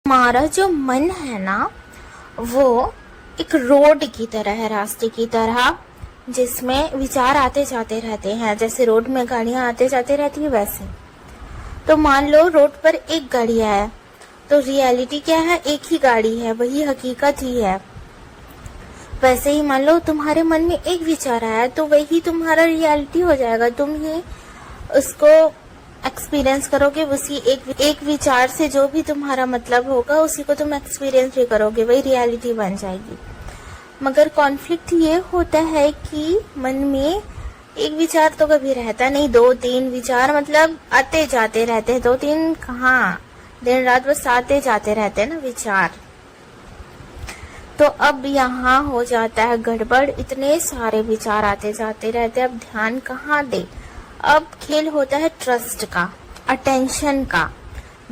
हमारा जो मन है ना, वो एक रोड की तरह है, रास्ते की तरह, जिसमें विचार आते जाते रहते हैं। जैसे रोड में गाड़ियां आते जाते रहती है, वैसे। तो मान लो रोड पर एक गाड़ी है, तो रियलिटी क्या है? एक ही गाड़ी है, वही हकीकत ही है। वैसे ही मान लो तुम्हारे मन में एक विचार आया, तो वही तुम्हारा रियलिटी हो जाएगा। तुम ही उसको एक्सपीरियंस करोगे, उसी एक विचार से जो भी तुम्हारा मतलब होगा, उसी को तुम एक्सपीरियंस भी करोगे, वही रियलिटी बन जाएगी। मगर कॉन्फ्लिक्ट ये होता है कि मन में एक विचार तो कभी रहता नहीं, 2-3 विचार मतलब आते जाते रहते हैं। 2-3 कहाँ, दिन रात बस आते जाते रहते हैं ना विचार। तो अब यहाँ हो जाता है गड़बड़, इतने सारे विचार आते जाते रहते हैं, अब ध्यान कहाँ दे। अब खेल होता है ट्रस्ट का, अटेंशन का।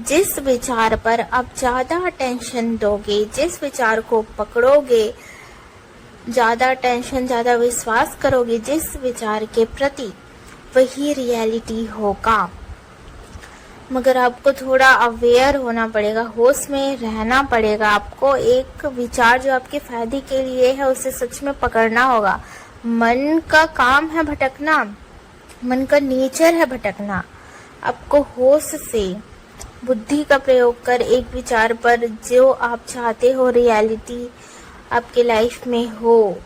जिस विचार पर आप ज्यादा अटेंशन दोगे, जिस विचार को पकड़ोगे, ज्यादा अटेंशन, ज्यादा विश्वास करोगे जिस विचार के प्रति, वही रियलिटी होगा। मगर आपको थोड़ा अवेयर होना पड़ेगा, होश में रहना पड़ेगा। आपको एक विचार जो आपके फायदे के लिए है, उसे सच में पकड़ना होगा। मन का काम है भटकना, मन का नेचर है भटकना। आपको होश से, बुद्धि का प्रयोग कर एक विचार पर जो आप चाहते हो रियलिटी आपके लाइफ में हो,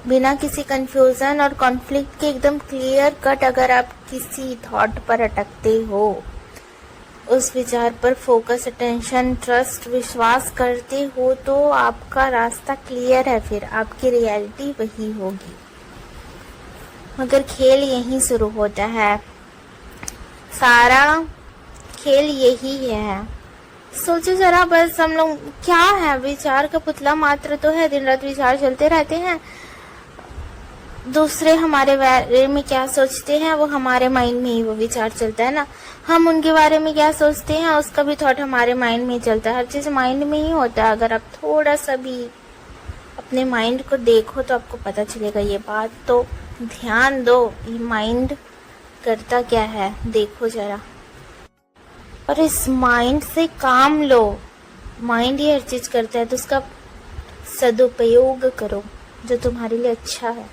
बिना किसी कंफ्यूजन और कॉन्फ्लिक्ट के, एकदम क्लियर कट, अगर आप किसी थॉट पर अटकते हो, उस विचार पर फोकस, अटेंशन, ट्रस्ट, विश्वास करते हो, तो आपका रास्ता क्लियर है, फिर आपकी रियलिटी वही होगी। मगर खेल यहीं शुरू होता है, सारा खेल यही है। सोचो जरा, बस हम लोग क्या है, विचार का पुतला मात्र तो है, दिन रात विचार चलते रहते हैं। दूसरे हमारे बारे में क्या सोचते हैं, वो हमारे माइंड में ही वो विचार चलता है ना। हम उनके बारे में क्या सोचते हैं, उसका भी थॉट हमारे माइंड में ही चलता है। हर चीज माइंड में ही होता है। अगर आप थोड़ा सा भी अपने माइंड को देखो तो आपको पता चलेगा ये बात। तो ध्यान दो, ये माइंड करता क्या है, देखो जरा, और इस माइंड से काम लो। माइंड ही हर चीज करता है, तो उसका सदुपयोग करो जो तुम्हारे लिए अच्छा है।